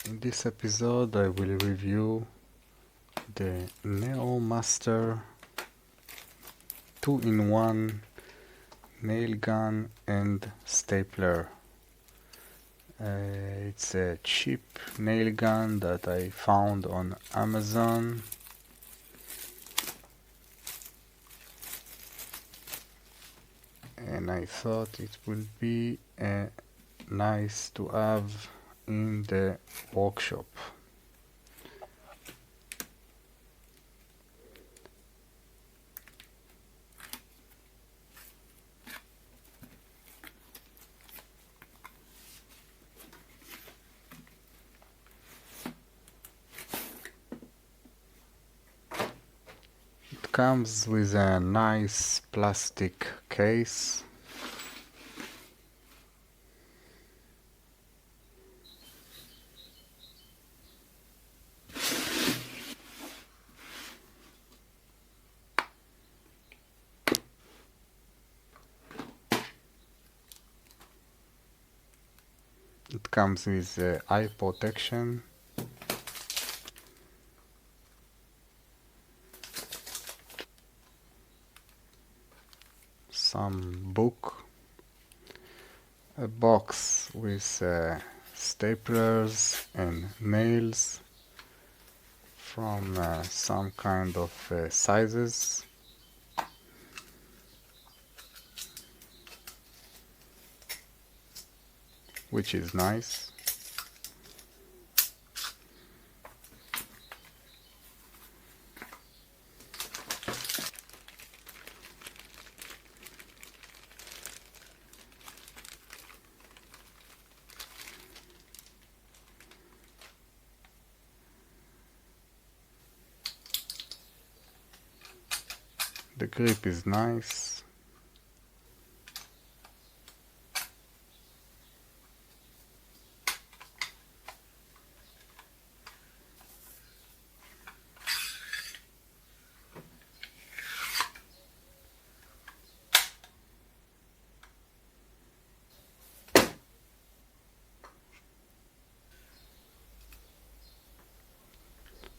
In this episode I will review the NEU Master 2-in-1 nail gun and stapler. It's a cheap nail gun that I found on Amazon. And I thought it would be nice to have in the workshop. It comes with a nice plastic case. It comes with eye protection, some book, a box with staplers and nails from some kind of sizes, which is nice. The grip is nice.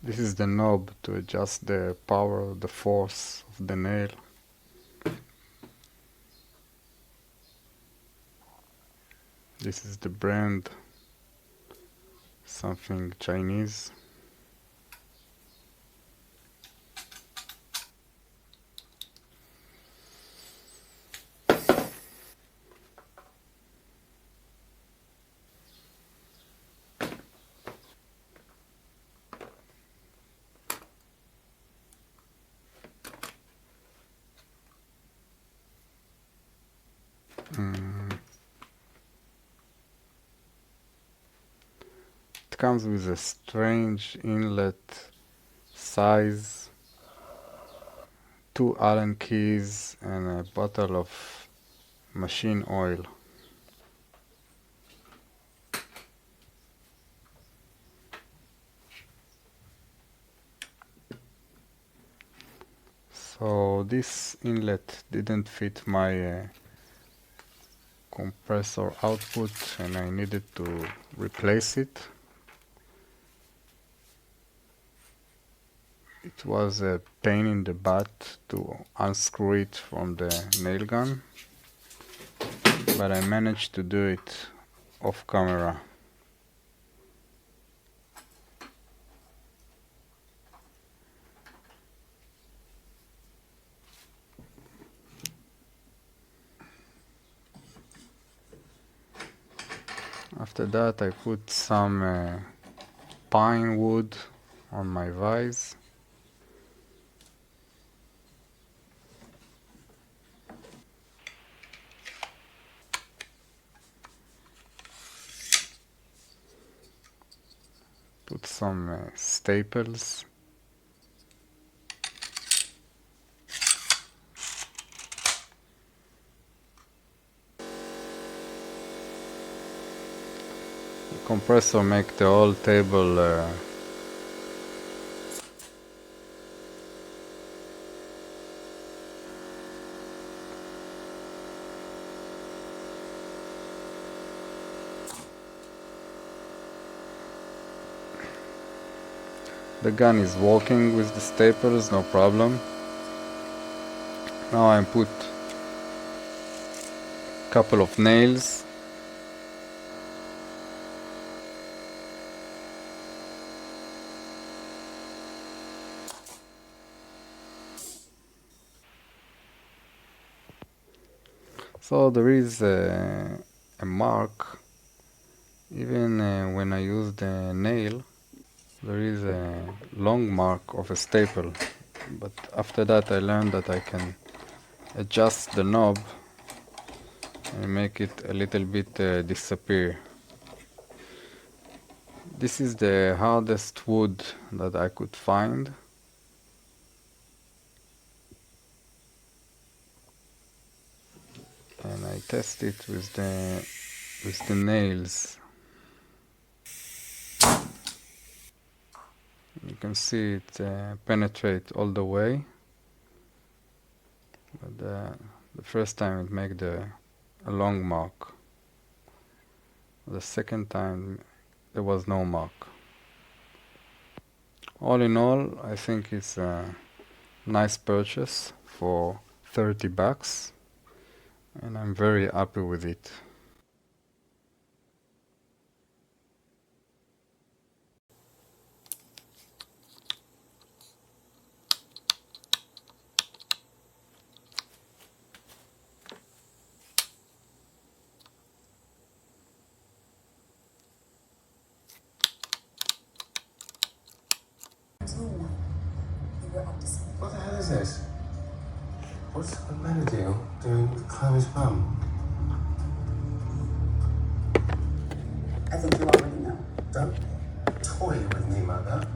This is the knob to adjust the power, the force of the nail. This is the brand, something Chinese. It comes with a strange inlet size, 2 Allen keys and a bottle of machine oil. So this inlet didn't fit my compressor output and I needed to replace it. It was a pain in the butt to unscrew it from the nail gun, but I managed to do it off camera. After that I put some pine wood on my vise. Put some staples. The compressor make the whole table The gun is working with the staples, no problem. Now I put a couple of nails. So there is a mark, even when I use the nail, there is a long mark of a staple. But after that I learned that I can adjust the knob and make it a little bit disappear. This is the hardest wood that I could find. And I test it with the nails. You can see it penetrate all the way. But the first time it made a long mark. The second time there was no mark. All in all, I think it's a nice purchase for $30, and I'm very happy with it. What the hell is this? What's the Benadryl doing with Chloe's mum? I think you already know. Don't toy with me, Mother.